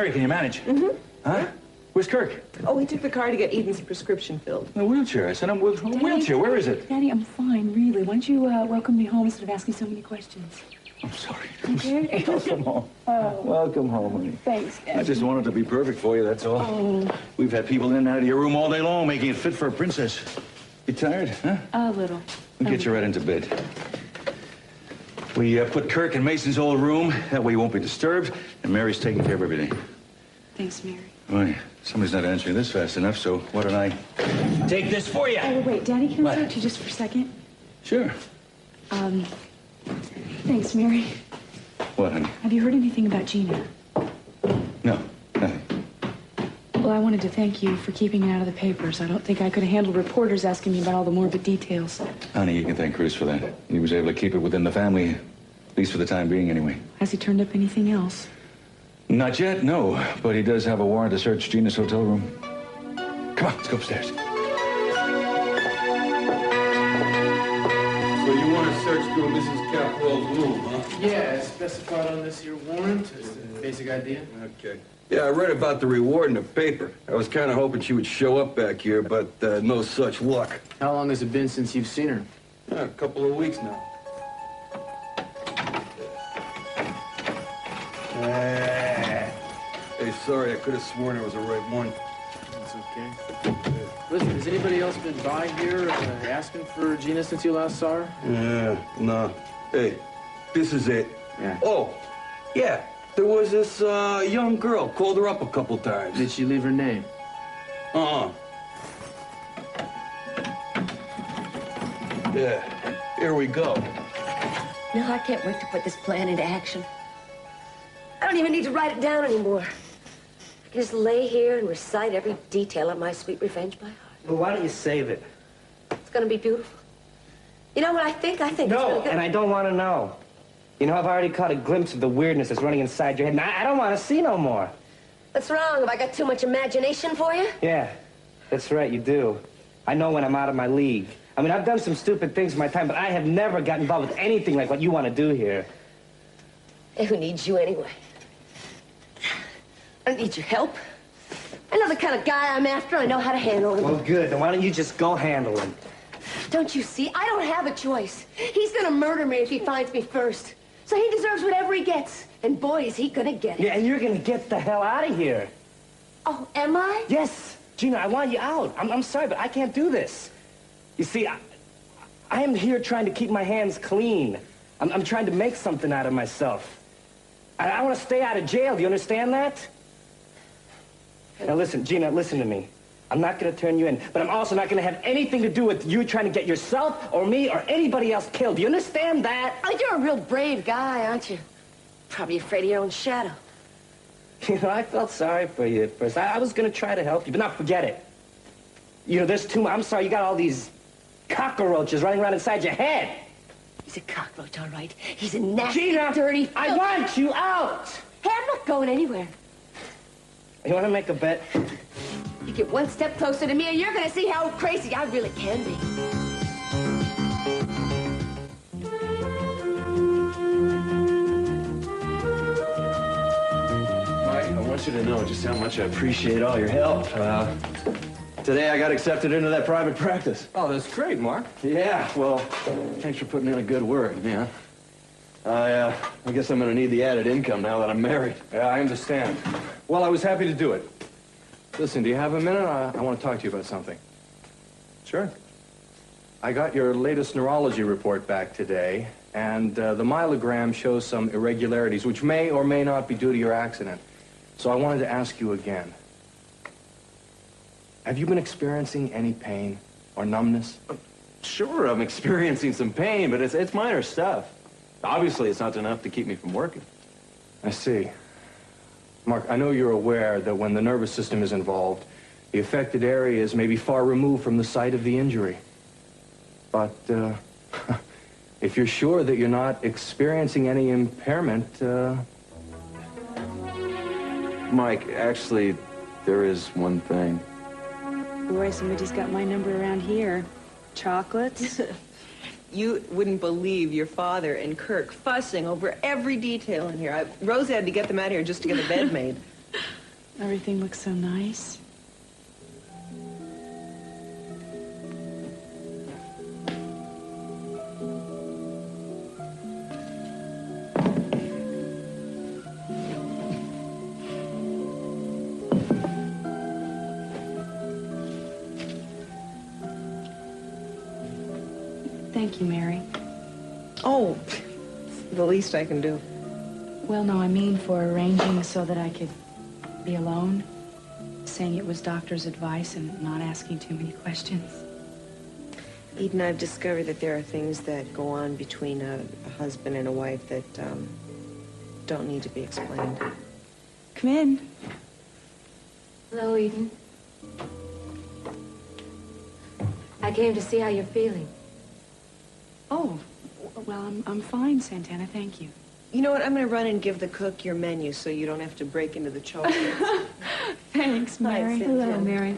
Mary, can you manage? Mm-hmm. Huh? Where's Kirk? Oh, he took the car to get Eden's prescription filled. In a wheelchair. I sent him with a wheelchair. Where is it? Daddy, I'm fine, really. Why don't you welcome me home instead of asking so many questions? I'm sorry. Okay. Welcome home. Oh. Welcome home, honey. Thanks, Daddy. I just wanted to be perfect for you, that's all. Oh. We've had people in and out of your room all day long, making it fit for a princess. You tired, huh? A little. We'll get you right into bed. We put Kirk in Mason's old room. That way he won't be disturbed. And Mary's taking care of everything. Thanks, Mary. Well, somebody's not answering this fast enough, so why don't I take this for you? Oh, wait, Daddy, can I What? talk to you just for a second? Sure. Thanks, Mary. What, honey? Have you heard anything about Gina? No, nothing. Well, I wanted to thank you for keeping it out of the papers. I don't think I could have handled reporters asking me about all the morbid details. Honey, you can thank Cruz for that. He was able to keep it within the family, at least for the time being, anyway. Has he turned up anything else? Not yet, no. But he does have a warrant to search Gina's hotel room. Come on, let's go upstairs. So you want to search through Mrs. Capwell's room, huh? Yeah, as specified on this here warrant. It's the basic idea. Okay. Yeah, I read about the reward in the paper. I was kind of hoping she would show up back here, but no such luck. How long has it been since you've seen her? Yeah, a couple of weeks now. Hey, sorry, I could have sworn it was the right one. That's okay. Listen, has anybody else been by here asking for Gina since you last saw her? Yeah, no. Hey, this is it. Yeah. Oh, yeah. There was this young girl. Called her up a couple times. Did she leave her name? Uh-uh. Yeah, here we go. No, I can't wait to put this plan into action. I don't even need to write it down anymore. I can just lay here and recite every detail of my sweet revenge by heart. Well, why don't you save it? It's gonna be beautiful. You know what I think? I think it's No, really good. and I don't want to know. You know, I've already caught a glimpse of the weirdness that's running inside your head, and I don't want to see no more. What's wrong? Have I got too much imagination for you? Yeah, that's right, you do. I know when I'm out of my league. I mean, I've done some stupid things in my time, but I have never got involved with anything like what you want to do here. Hey, who needs you anyway? I don't need your help. I know the kind of guy I'm after. I know how to handle him. Well, good. Then why don't you just go handle him? Don't you see? I don't have a choice. He's gonna murder me if he finds me first. So he deserves whatever he gets. And boy, is he gonna get it. Yeah, and you're going to get the hell out of here. Oh, am I? Yes. Gina, I want you out. I'm sorry, but I can't do this. You see, I am here trying to keep my hands clean. I'm trying to make something out of myself. I want to stay out of jail. Do you understand that? Now listen, Gina, listen to me. I'm not going to turn you in, but I'm also not going to have anything to do with you trying to get yourself or me or anybody else killed. Do you understand that? Oh, you're a real brave guy, aren't you? Probably afraid of your own shadow. You know, I felt sorry for you at first. I was going to try to help you, but now forget it. You know, there's too much. I'm sorry, you got all these cockroaches running around inside your head. He's a cockroach, all right. He's a nasty, Gina, dirty... I want you out. Hey, I'm not going anywhere. You want to make a bet? You get one step closer to me, and you're gonna see how crazy I really can be. Mike, I want you to know just how much I appreciate all your help. Today I got accepted into that private practice. Oh, that's great, Mark. Yeah, well, thanks for putting in a good word, man. I guess I'm gonna need the added income now that I'm married. Yeah, I understand. Well, I was happy to do it. Listen, do you have a minute? I want to talk to you about something. Sure. I got your latest neurology report back today, and the myelogram shows some irregularities, which may or may not be due to your accident. So I wanted to ask you again. Have you been experiencing any pain or numbness? Sure, I'm experiencing some pain, but it's minor stuff. Obviously, it's not enough to keep me from working. I see. Mark, I know you're aware that when the nervous system is involved, the affected areas may be far removed from the site of the injury. But if you're sure that you're not experiencing any impairment, Mike, actually, there is one thing. Boy, somebody's got my number around here. Chocolates? You wouldn't believe your father and Kirk fussing over every detail in here. Rose had to get them out of here just to get a bed made. Everything looks so nice. Thank you, Mary. Oh, the least I can do. Well, no, I mean for arranging so that I could be alone, saying it was doctor's advice and not asking too many questions. Eden, I've discovered that there are things that go on between a husband and a wife that don't need to be explained. Come in. Hello, Eden. I came to see how you're feeling. Oh, well, I'm fine, Santana, thank you. You know what? I'm going to run and give the cook your menu so you don't have to break into the chocolates. Thanks, Mary. Hi, Hello, Cynthia. Mary.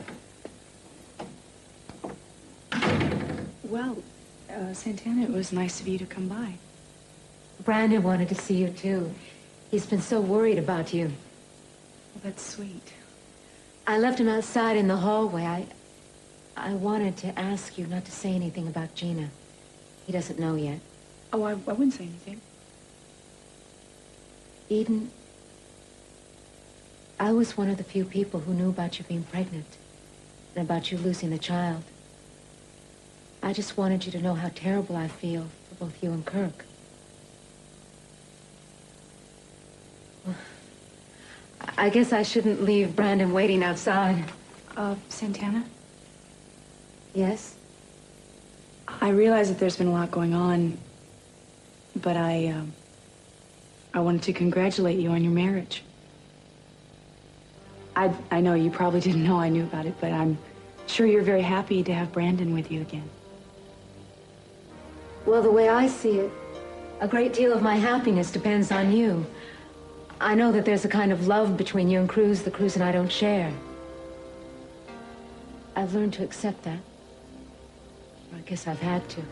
Well, Santana, it was nice of you to come by. Brandon wanted to see you, too. He's been so worried about you. Well, that's sweet. I left him outside in the hallway. I wanted to ask you not to say anything about Gina. He doesn't know yet. Oh, I wouldn't say anything. Eden, I was one of the few people who knew about you being pregnant and about you losing the child. I just wanted you to know how terrible I feel for both you and Kirk. Well, I guess I shouldn't leave Brandon waiting outside. Santana? Yes? I realize that there's been a lot going on, but I wanted to congratulate you on your marriage. I know you probably didn't know I knew about it, but I'm sure you're very happy to have Brandon with you again. Well, the way I see it, a great deal of my happiness depends on you. I know that there's a kind of love between you and Cruz that Cruz and I don't share. I've learned to accept that. I guess I've had to.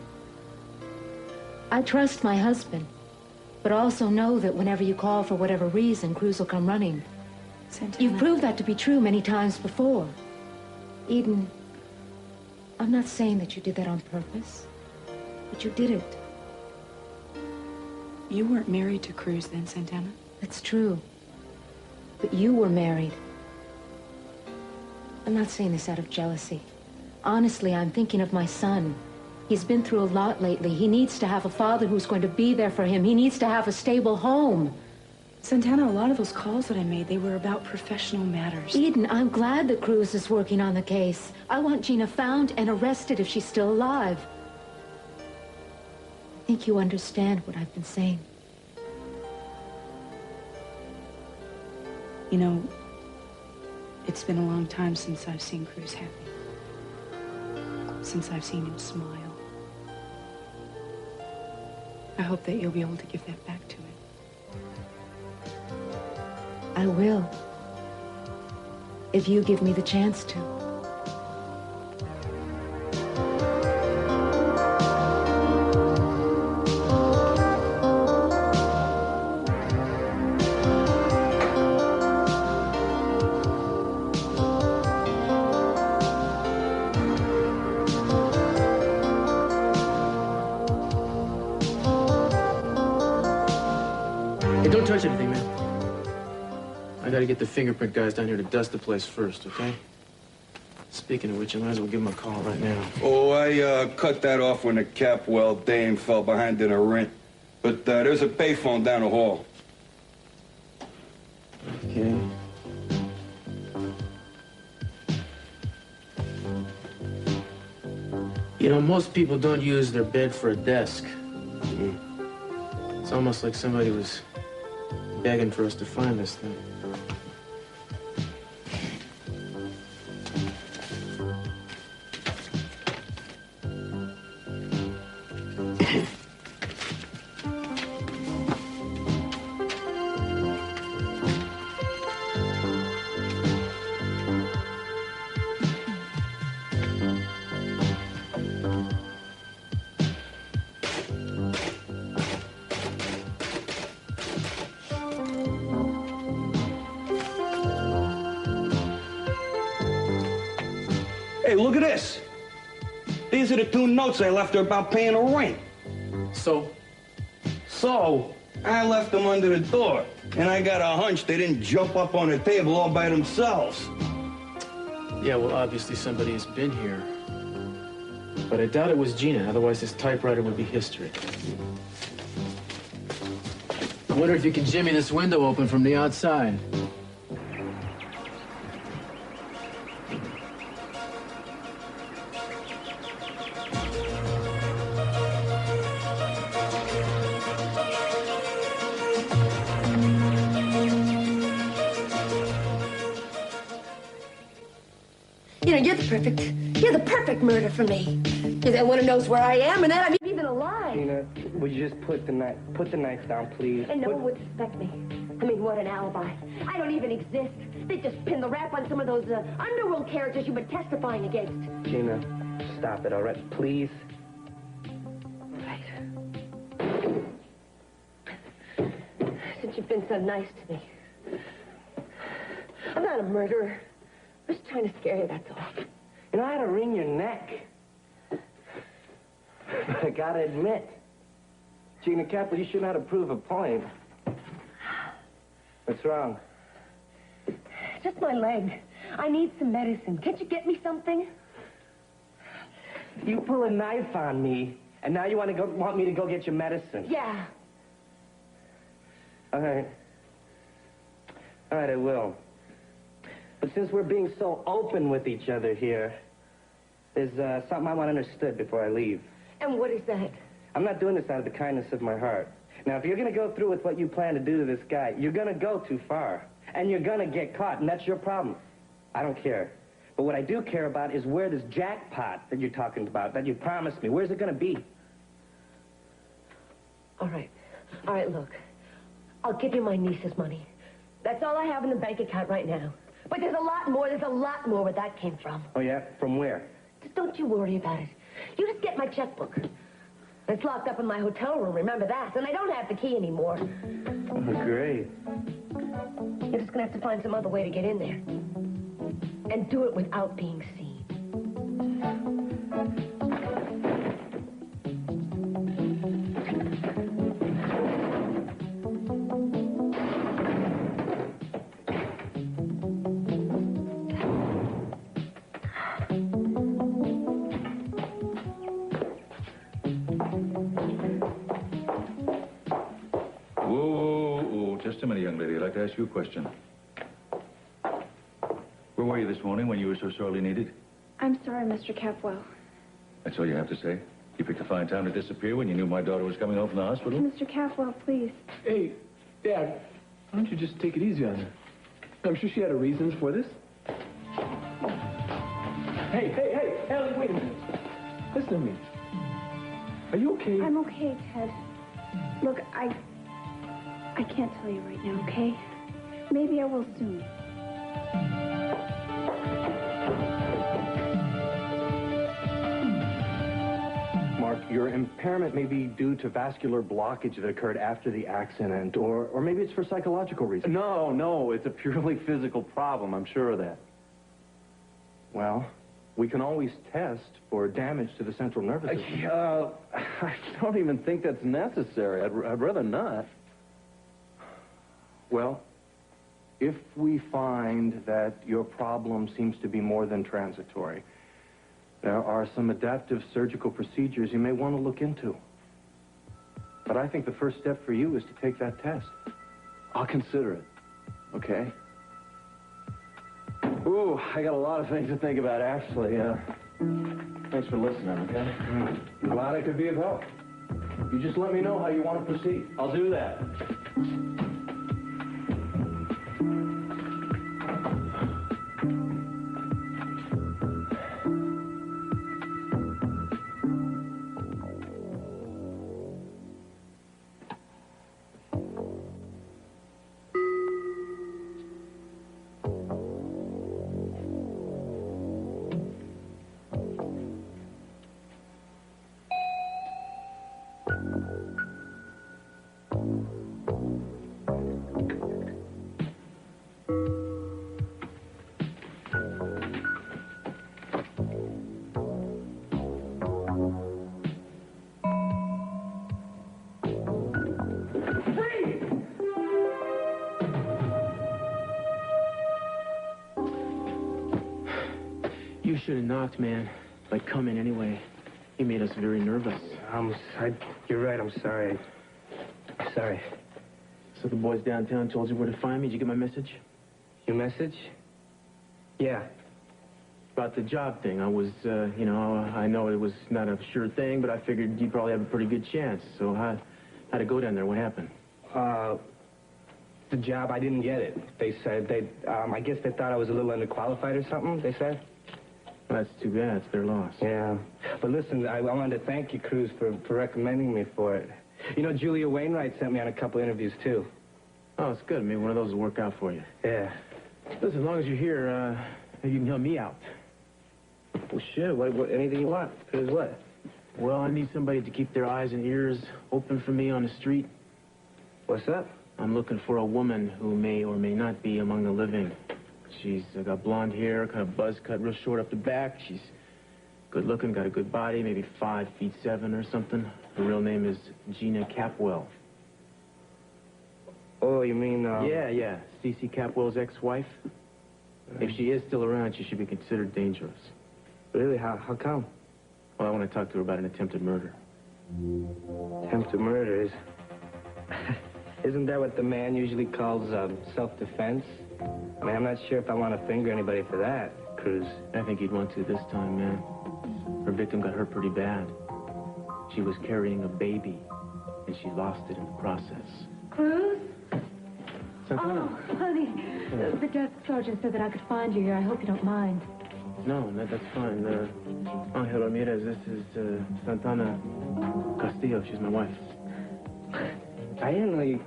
I trust my husband, but also know that whenever you call for whatever reason, Cruz will come running. Santana. You've proved that to be true many times before. Eden, I'm not saying that you did that on purpose, but you did it. You weren't married to Cruz then, Santana? That's true. But you were married. I'm not saying this out of jealousy. Honestly, I'm thinking of my son. He's been through a lot lately. He needs to have a father who's going to be there for him. He needs to have a stable home. Santana, a lot of those calls that I made, they were about professional matters. Eden, I'm glad that Cruz is working on the case. I want Gina found and arrested if she's still alive. I think you understand what I've been saying. You know, it's been a long time since I've seen Cruz happy. Since I've seen him smile. I hope that you'll be able to give that back to him. I will. If you give me the chance to. Hey, don't touch anything, man. I gotta get the fingerprint guys down here to dust the place first, okay? Speaking of which, I might as well give them a call right now. Oh, I cut that off when the Capwell dame fell behind in a rent. But there's a payphone down the hall. Okay. You know, most people don't use their bed for a desk. It's almost like somebody was begging for us to find this thing. Hey, look at this. These are the 2 notes I left her about paying her rent. So? So, I left them under the door, and I got a hunch they didn't jump up on the table all by themselves. Yeah, well, obviously somebody has been here. But I doubt it was Gina, otherwise this typewriter would be history. I wonder if you can jimmy this window open from the outside. You know, you're the perfect murder for me. You're the one who knows where I am and that I'm even alive. Gina, would you just put the knife down, please? And no one would suspect me. I mean, what an alibi. I don't even exist. They just pinned the rap on some of those underworld characters you've been testifying against. Gina, stop it, all right? Please. Right. Since you've been so nice to me. I'm not a murderer. I'm just trying to scare you, that's all. You know, I had to wring your neck. But I gotta admit, Gina Kaplan, you shouldn't have to prove a point. What's wrong? Just my leg. I need some medicine. Can't you get me something? You pull a knife on me, and now you want me to go get your medicine. Yeah. All right. All right, I will. But since we're being so open with each other here, there's something I want understood before I leave. And what is that? I'm not doing this out of the kindness of my heart. Now, if you're going to go through with what you plan to do to this guy, you're going to go too far. And you're going to get caught, and that's your problem. I don't care. But what I do care about is where this jackpot that you're talking about, that you promised me, where's it going to be? All right. All right, look. I'll give you my niece's money. That's all I have in the bank account right now. But there's a lot more where that came from. Oh, yeah? From where? Just don't you worry about it. You just get my checkbook. It's locked up in my hotel room, remember that? And I don't have the key anymore. Oh, great. You're just gonna have to find some other way to get in there. And do it without being seen. Just a minute, young lady. I'd like to ask you a question. Where were you this morning when you were so sorely needed? I'm sorry, Mr. Capwell. That's all you have to say? You picked a fine time to disappear when you knew my daughter was coming home from the hospital? Mr. Capwell, please. Hey, Dad, why don't you just take it easy on her? I'm sure she had her reasons for this. Hey, Ellie, wait a minute. Listen to me. Are you okay? I'm okay, Ted. Look, I can't tell you right now, okay? Maybe I will soon. Mark, your impairment may be due to vascular blockage that occurred after the accident, or maybe it's for psychological reasons. No, it's a purely physical problem. I'm sure of that. Well, we can always test for damage to the central nervous system. I don't even think that's necessary. I'd rather not. Well, if we find that your problem seems to be more than transitory, there are some adaptive surgical procedures you may want to look into. But I think the first step for you is to take that test. I'll consider it, okay? Ooh, I got a lot of things to think about, actually. Thanks for listening, okay? I'm glad I could be of help. You just let me know how you want to proceed. I'll do that. You should have knocked, man. Like, come in anyway. He made us very nervous. You're right, I'm sorry. Sorry. So the boys downtown told you where to find me? Did you get my message? Your message? Yeah. About the job thing. I was, you know, I know it was not a sure thing, but I figured you'd probably have a pretty good chance. So how'd it go down there? What happened? The job, I didn't get it. They said I guess they thought I was a little underqualified or something, they said. Well, that's too bad. It's their loss. Yeah. But listen, I wanted to thank you, Cruz, for recommending me for it. You know, Julia Wainwright sent me on a couple interviews, too. Oh, it's good. Maybe one of those will work out for you. Yeah. Listen, as long as you're here, you can help me out. Well, shit, what anything you want. As what? Well, I need somebody to keep their eyes and ears open for me on the street. What's up? I'm looking for a woman who may or may not be among the living. She's got blonde hair, kind of buzz cut, real short up the back. She's good looking, got a good body, maybe 5'7" or something. Her real name is Gina Capwell. Oh, you mean, Yeah. C.C. Capwell's ex-wife. If she is still around, she should be considered dangerous. Really? How come? Well, I want to talk to her about an attempted murder. Attempted murder is... Isn't that what the man usually calls self-defense? I mean, I'm not sure if I want to finger anybody for that, Cruz. I think you'd want to this time, man. Her victim got hurt pretty bad. She was carrying a baby, and she lost it in the process. Cruz? Santana. Oh, honey. The desk sergeant said that I could find you here. I hope you don't mind. No, that's fine. Angel Ramirez, this is Santana Castillo. She's my wife. I didn't know you...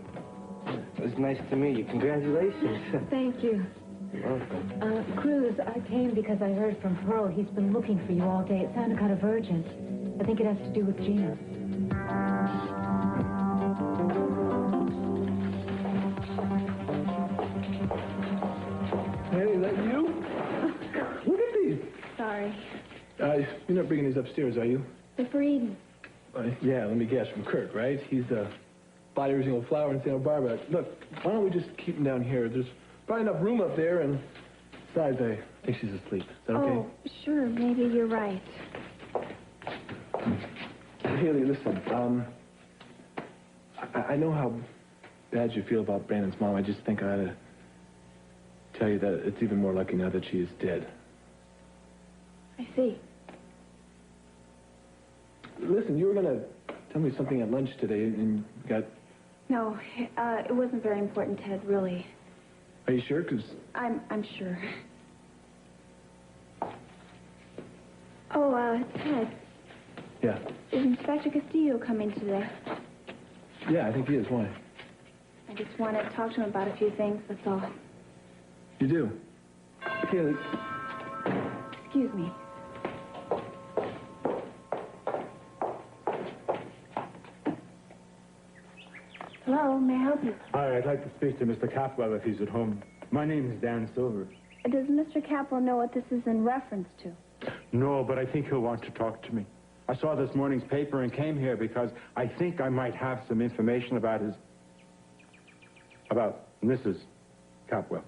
It was nice to meet you. Congratulations. Thank you. You're welcome. Cruz, I came because I heard from Pearl. He's been looking for you all day. It sounded kind of urgent. I think it has to do with Gina. Hey, is that you? Look at these. Sorry. You're not bringing these upstairs, are you? They're for Eden. Yeah, let me guess. From Kurt, right? He's the body original flower in Santa Barbara. Look, why don't we just keep him down here? There's probably enough room up there, and besides, I think she's asleep. Is that okay? Oh, sure. Maybe you're right. Haley, listen, I know how bad you feel about Brandon's mom. I just think I ought to tell you that it's even more lucky now that she is dead. I see. Listen, you were going to tell me something at lunch today, and you got... No, it wasn't very important, Ted, really. Are you sure? Because... I'm sure. Oh, Ted. Yeah. Is Inspector Castillo coming today? Yeah, I think he is. Why? I just want to talk to him about a few things, that's all. You do? Haley... Excuse me. Hello, may I help you? Hi, I'd like to speak to Mr. Capwell if he's at home. My name is Dan Silver. Does Mr. Capwell know what this is in reference to? No, but I think he'll want to talk to me. I saw this morning's paper and came here because I think I might have some information about Mrs. Capwell.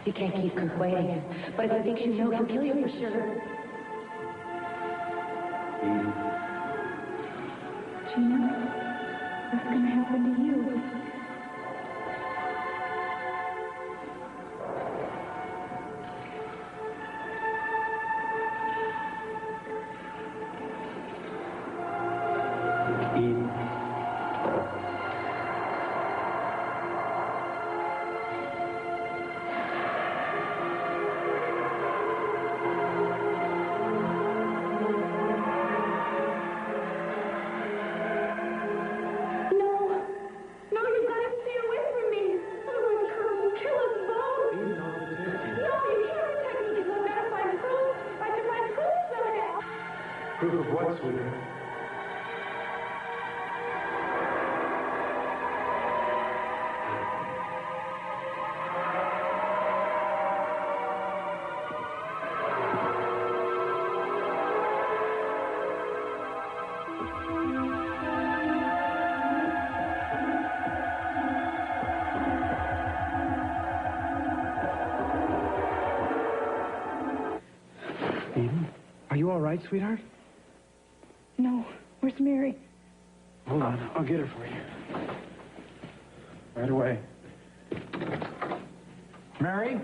You can't keep Kirk waiting. But if he thinks you know, he'll kill you for sure. Gina, what's going to happen to you? well, sweetheart. Are you all right, sweetheart? No. Where's Mary? Hold on. I'll get her for you. Right away. Mary?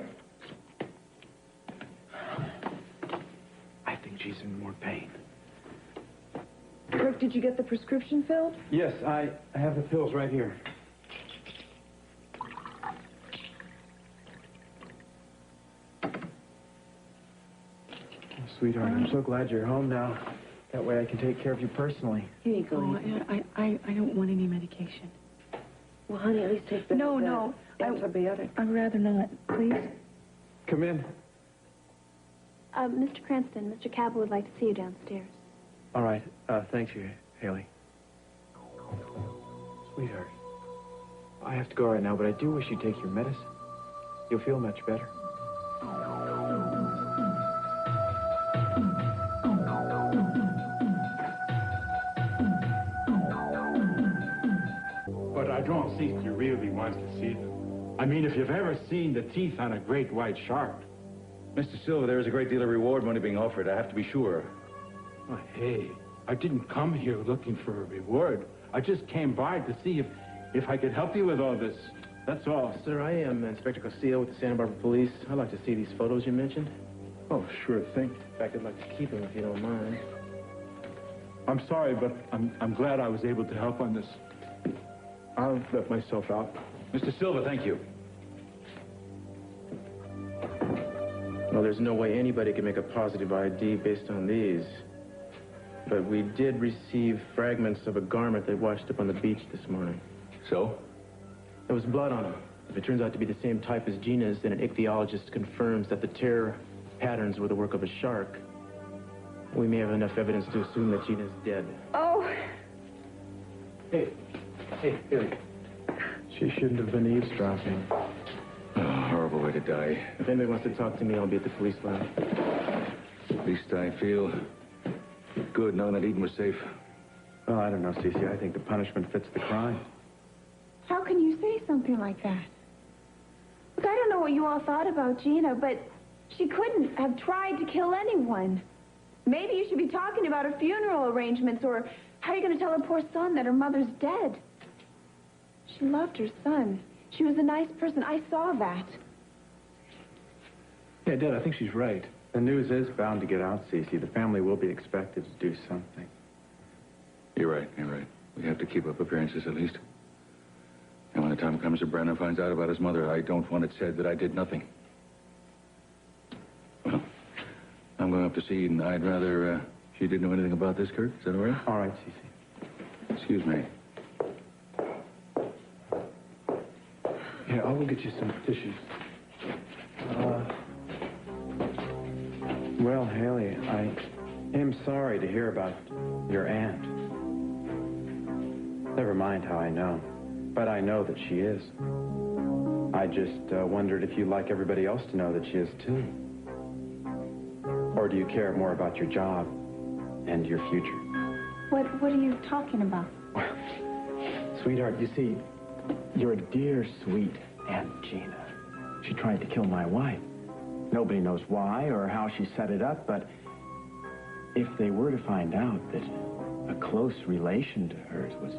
I think she's in more pain. Kirk, did you get the prescription filled? Yes, I have the pills right here. Sweetheart, I'm so glad you're home now. That way I can take care of you personally. Here you go. I don't want any medication. Well, honey, at least take the antibiotic. I'd rather not, please. Come in. Mr. Cranston, Mr. Cabell would like to see you downstairs. All right. Thank you, Haley. Sweetheart, I have to go right now, but I do wish you'd take your medicine. You'll feel much better. But I don't think you really want to see them. I mean, if you've ever seen the teeth on a great white shark. Mr. Silver, there is a great deal of reward money being offered. I have to be sure. Oh, hey, I didn't come here looking for a reward. I just came by to see if I could help you with all this. That's all. Sir, I am Inspector Castillo with the Santa Barbara Police. I'd like to see these photos you mentioned. Oh, sure thing. In fact, I'd like to keep them if you don't mind. I'm sorry, but I'm glad I was able to help on this. I'll let myself out. Mr. Silver, thank you. Well, there's no way anybody can make a positive ID based on these. But we did receive fragments of a garment they washed up on the beach this morning. So? There was blood on them. If it turns out to be the same type as Gina's, then an ichthyologist confirms that the tear patterns were the work of a shark. We may have enough evidence to assume that Gina's dead. Oh. Hey, Haley. She shouldn't have been eavesdropping. Oh, horrible way to die. If anybody wants to talk to me, I'll be at the police line. At least I feel good knowing that Eden was safe. Well, I don't know, Cece. I think the punishment fits the crime. How can you say something like that? Look, I don't know what you all thought about Gina, but she couldn't have tried to kill anyone. Maybe you should be talking about her funeral arrangements, or how are you going to tell her poor son that her mother's dead? She loved her son. She was a nice person. I saw that. Yeah, Dad, I think she's right. The news is bound to get out, Cece. The family will be expected to do something. You're right. We have to keep up appearances at least. And when the time comes that Brandon finds out about his mother, I don't want it said that I did nothing. Well, I'm going up to see Eden. I'd rather she didn't know anything about this, Kurt. Is that all right? All right, Cece. Excuse me. Yeah, I'll go get you some tissues. Well, Haley, I am sorry to hear about your aunt. Never mind how I know, but I know that she is. I just wondered if you'd like everybody else to know that she is, too. Or do you care more about your job and your future? What are you talking about? Sweetheart, you see, your dear, sweet Aunt Gina, she tried to kill my wife. Nobody knows why or how she set it up, but if they were to find out that a close relation to hers was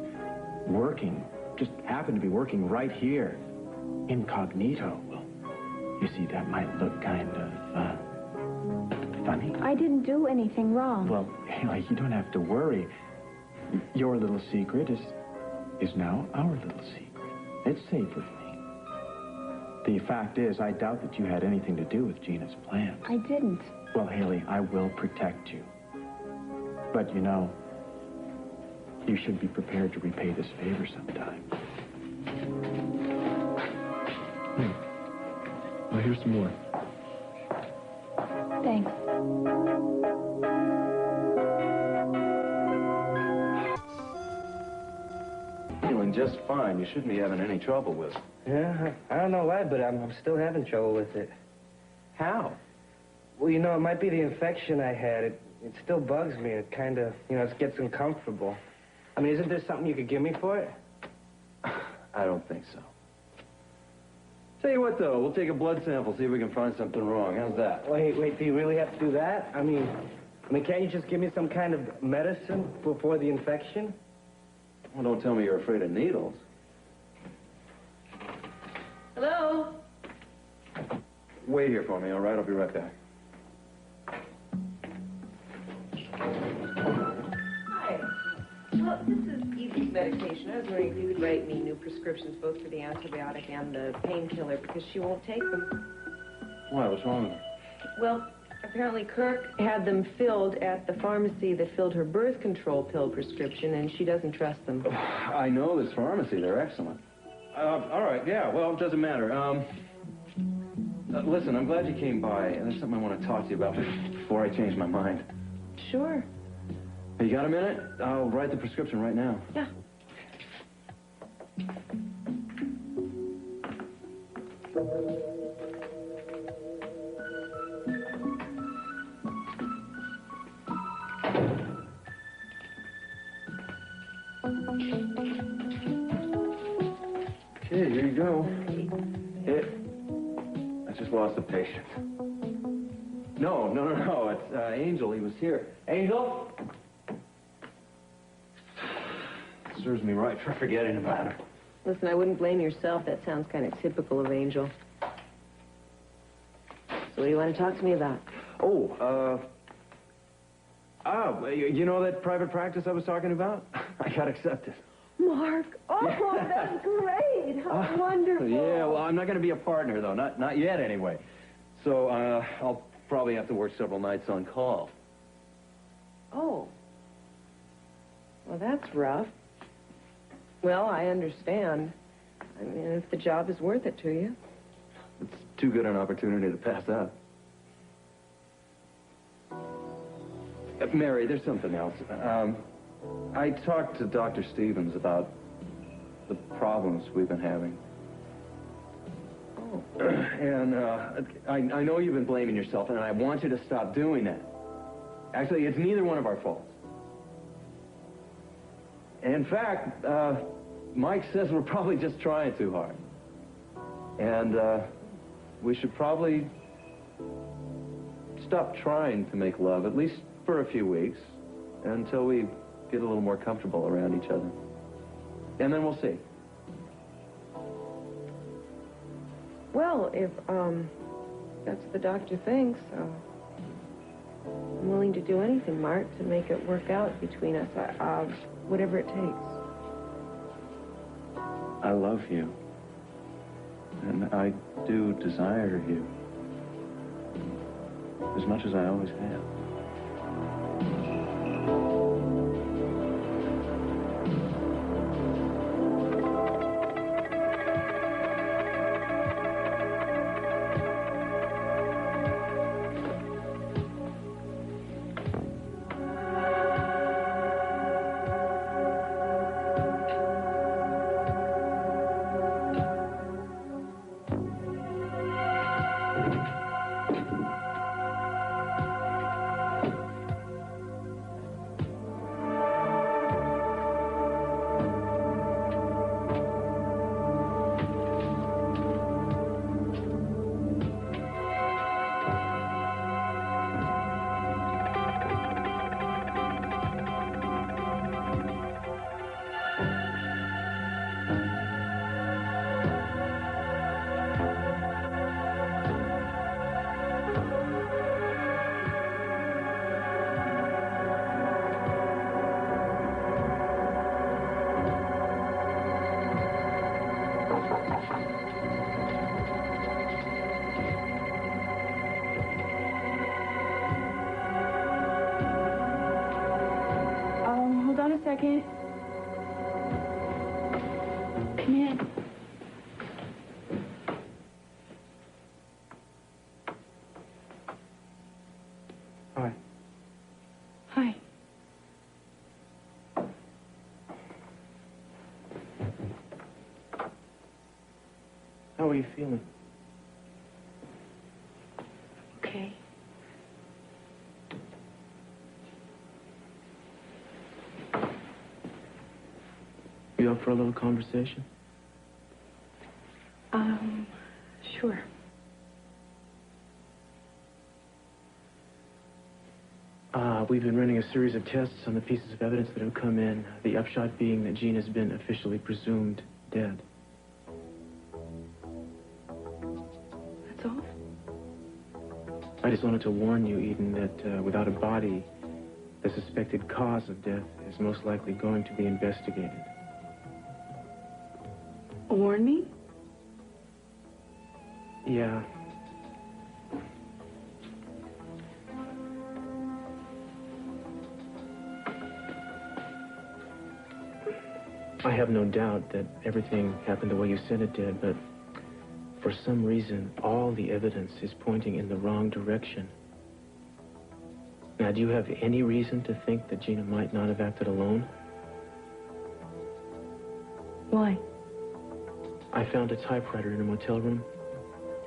working, just happened to be working right here, incognito, well, you see, that might look kind of, funny. I didn't do anything wrong. Well, Haley, you don't have to worry. Your little secret is now our little secret. It's safe with me. The fact is, I doubt that you had anything to do with Gina's plans. I didn't. Well, Haley, I will protect you. But, you know, you should be prepared to repay this favor sometime. Well, here's some more. Thanks. doing just fine. You shouldn't be having any trouble with it. Yeah, I don't know why, but I'm still having trouble with it. How? Well, you know, it might be the infection I had. It still bugs me. It kind of, you know, it gets uncomfortable. I mean, isn't there something you could give me for it? I don't think so. Tell you what, though, we'll take a blood sample, see if we can find something wrong. How's that? Wait, do you really have to do that? I mean, can't you just give me some kind of medicine for the infection? Well, don't tell me you're afraid of needles. Hello? Wait here for me, all right? I'll be right back. Hi. Well, this is Evie's medication. I was wondering if you could write me new prescriptions, both for the antibiotic and the painkiller, because she won't take them. Why? What's wrong with her? Well, apparently Kirk had them filled at the pharmacy that filled her birth control pill prescription, and she doesn't trust them. I know this pharmacy. They're excellent. All right, yeah, well, it doesn't matter. Listen, I'm glad you came by. There's something I want to talk to you about before I change my mind. Sure. Hey, you got a minute? I'll write the prescription right now. Yeah. Okay, here you go. I just lost a patient. No. It's Angel. He was here. Angel? Serves me right for forgetting about her. Listen, I wouldn't blame yourself. That sounds kind of typical of Angel. So what do you want to talk to me about? You know that private practice I was talking about? I got accepted. Mark, that's great. How wonderful. Yeah, well, I'm not going to be a partner, though. Not yet, anyway. So, I'll probably have to work several nights on call. Oh. Well, that's rough. Well, I understand. I mean, if the job is worth it to you. It's too good an opportunity to pass up. Mary, there's something else. I talked to Dr. Stevens about the problems we've been having. Oh. And I know you've been blaming yourself, and I want you to stop doing that. Actually, it's neither one of our faults. In fact, Mike says we're probably just trying too hard. And we should probably stop trying to make love, at least for a few weeks, until we get a little more comfortable around each other. And then we'll see. Well, if that's what the doctor thinks, I'm willing to do anything, Mark, to make it work out between us, whatever it takes. I love you. And I do desire you. As much as I always have. Hold on a second. Come in. Hi. Hi. How are you feeling? Okay. You up for a little conversation? Sure. We've been running a series of tests on the pieces of evidence that have come in, the upshot being that Jean has been officially presumed dead. That's all? I just wanted to warn you, Eden, that without a body, the suspected cause of death is most likely going to be investigated. Warn me? Yeah. I have no doubt that everything happened the way you said it did, but for some reason, all the evidence is pointing in the wrong direction. Now, do you have any reason to think that Gina might not have acted alone? Why? I found a typewriter in a motel room.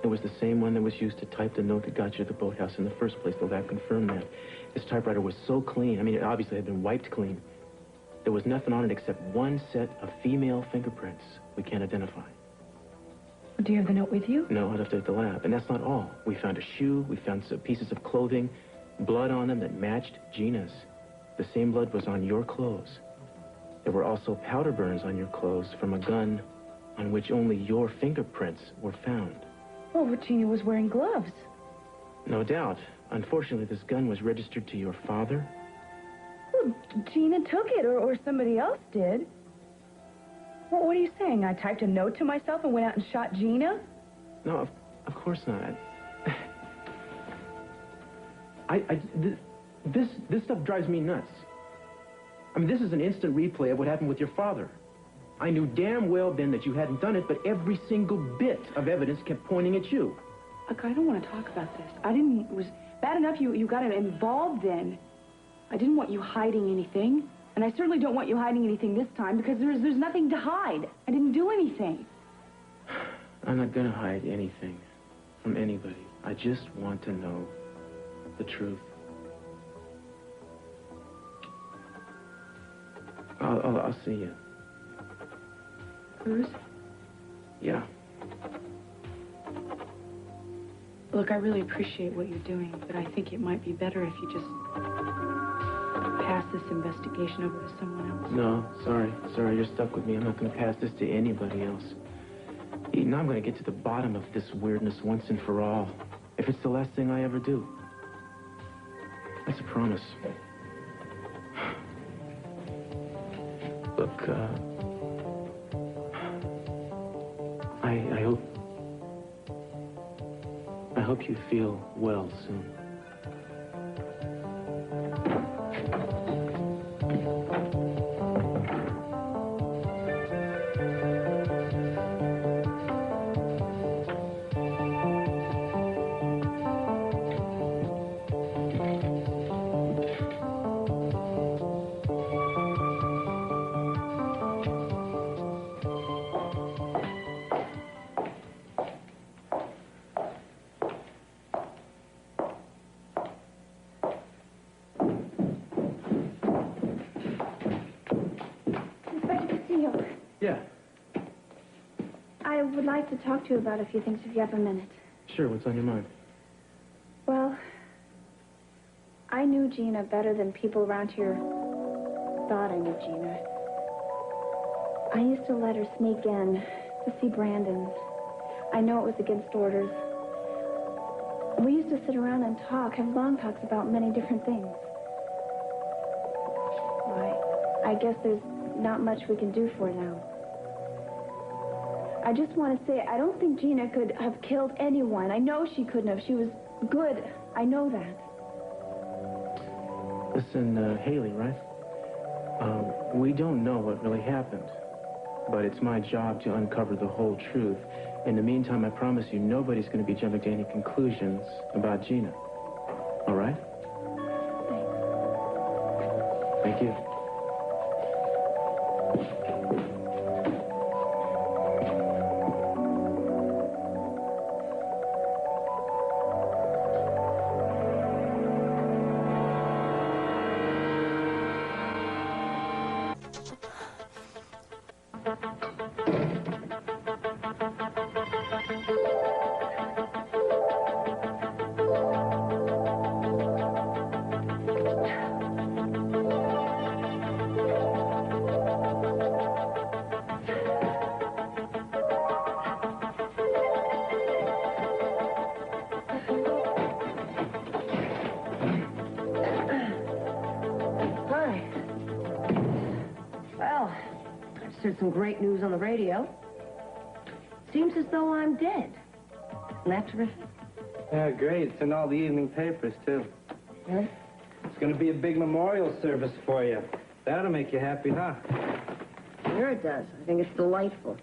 It was the same one that was used to type the note that got you to the boathouse in the first place. The lab confirmed that. This typewriter was so clean. I mean, it obviously had been wiped clean. There was nothing on it except one set of female fingerprints we can't identify. Do you have the note with you? No, I left it at the lab. And that's not all. We found a shoe. We found some pieces of clothing, blood on them that matched Gina's. The same blood was on your clothes. There were also powder burns on your clothes from a gun on which only your fingerprints were found. Oh, but Gina was wearing gloves. No doubt. Unfortunately, this gun was registered to your father. Well, Gina took it, or somebody else did. Well, what are you saying? I typed a note to myself and went out and shot Gina? No, of course not. This stuff drives me nuts. I mean, this is an instant replay of what happened with your father. I knew damn well then that you hadn't done it, but every single bit of evidence kept pointing at you. Look, I don't want to talk about this. It was bad enough you got involved then. I didn't want you hiding anything. And I certainly don't want you hiding anything this time because there's nothing to hide. I didn't do anything. I'm not gonna hide anything from anybody. I just want to know the truth. I'll see you. Cruz? Yeah. Look, I really appreciate what you're doing, but I think it might be better if you just pass this investigation over to someone else. No, sorry, you're stuck with me. I'm not going to pass this to anybody else. Eden, I'm going to get to the bottom of this weirdness once and for all. If it's the last thing I ever do. That's a promise. Look, I hope you feel well soon. Yeah. I would like to talk to you about a few things if you have a minute. Sure, what's on your mind? Well, I knew Gina better than people around here thought I knew Gina. I used to let her sneak in to see Brandon. I know it was against orders. We used to sit around and talk, have long talks about many different things. I guess there's not much we can do for her now. I just want to say, I don't think Gina could have killed anyone. I know she couldn't have. She was good. I know that. Listen, Haley, right? We don't know what really happened, but it's my job to uncover the whole truth. In the meantime, I promise you, nobody's going to be jumping to any conclusions about Gina. All right? Thanks. Thank you. Heard some great news on the radio. Seems as though I'm dead. Isn't that terrific? Yeah, great. It's in all the evening papers, too. Really? It's going to be a big memorial service for you. That'll make you happy, huh? Sure it does. I think it's delightful.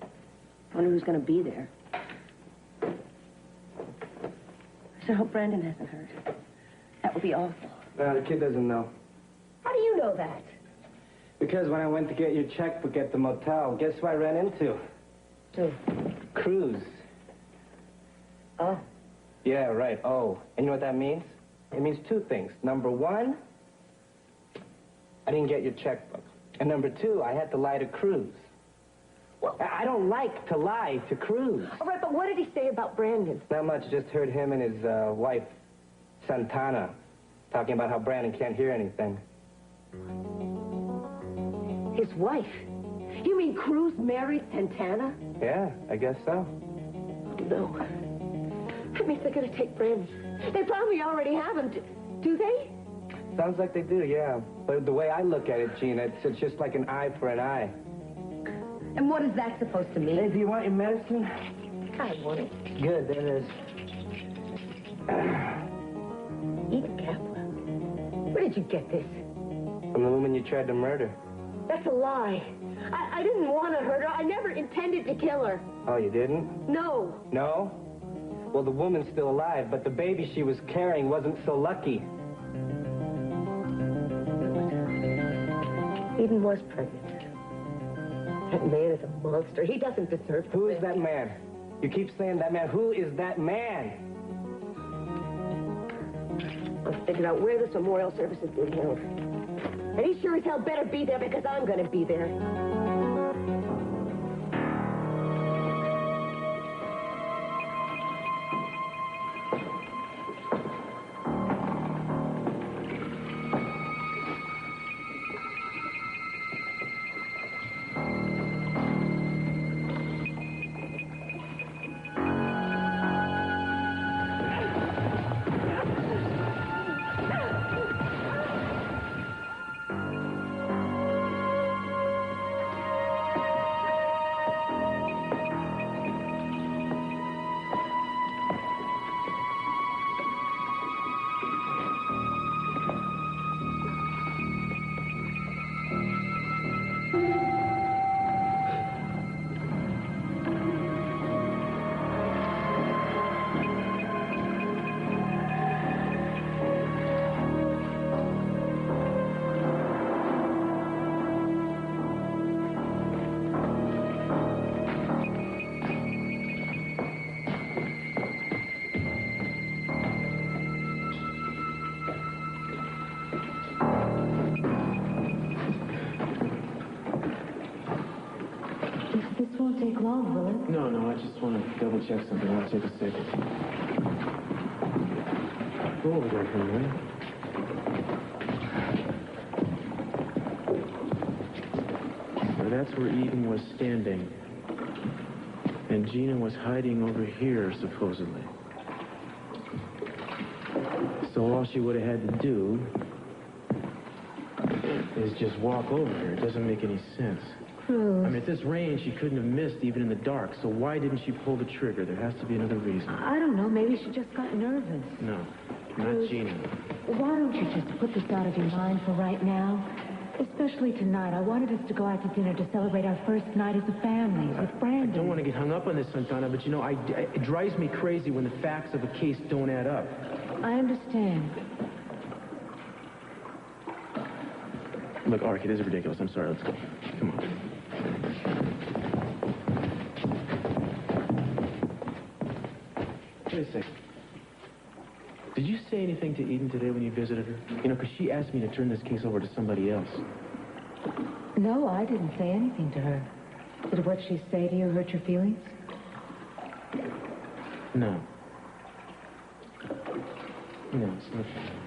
I wonder who's going to be there. I sure hope Brandon hasn't heard. That would be awful. The kid doesn't know. How do you know that? Because when I went to get your checkbook at the motel, guess who I ran into? Who? Cruz. Oh. Yeah, right. Oh. And you know what that means? It means two things. Number one, I didn't get your checkbook. And number two, I had to lie to Cruz. Well, I don't like to lie to Cruz. All right, but what did he say about Brandon? Not much. Just heard him and his wife, Santana, talking about how Brandon can't hear anything. His wife? You mean Cruz married Santana? Yeah, I guess so. No. That means they're going to take Brandon. They probably already have him. Do they? Sounds like they do, yeah. But the way I look at it, Gina, it's just like an eye for an eye. And what is that supposed to mean? Hey, do you want your medicine? I want it. Good, there it is. Edith Kaplan. Where did you get this? From the woman you tried to murder. That's a lie. I didn't want to hurt her. I never intended to kill her. Oh, you didn't? No. No? Well, the woman's still alive, but the baby she was carrying wasn't so lucky. Eden was pregnant. That man is a monster. He doesn't deserve to Who is live. that man? You keep saying that man. Who is that man? I'll figure out where this memorial service is being held. And he sure as hell better be there because I'm going to be there. Take long, will it? No, I just want to double check something. I'll take a second. Go over there for a minute. So that's where Eden was standing. And Gina was hiding over here, supposedly. So all she would have had to do is just walk over here. It doesn't make any sense. Cruz. I mean, at this range, she couldn't have missed even in the dark. So why didn't she pull the trigger? There has to be another reason. I don't know. Maybe she just got nervous. No, not Gina. Why don't you just put this out of your mind for right now? Especially tonight. I wanted us to go out to dinner to celebrate our first night as a family with Brandon. I don't want to get hung up on this, Santana, but you know, it drives me crazy when the facts of a case don't add up. I understand. Look, Arky, this is ridiculous. I'm sorry. Let's go. Come on. Wait a second. Did you say anything to Eden today when you visited her? You know, because she asked me to turn this case over to somebody else. No, I didn't say anything to her. Did what she say to you hurt your feelings? No. No, it's nothing.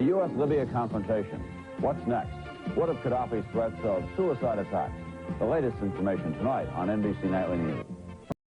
U.S.-Libya confrontation. What's next? What of Gaddafi's threats of suicide attacks? The latest information tonight on NBC Nightly News.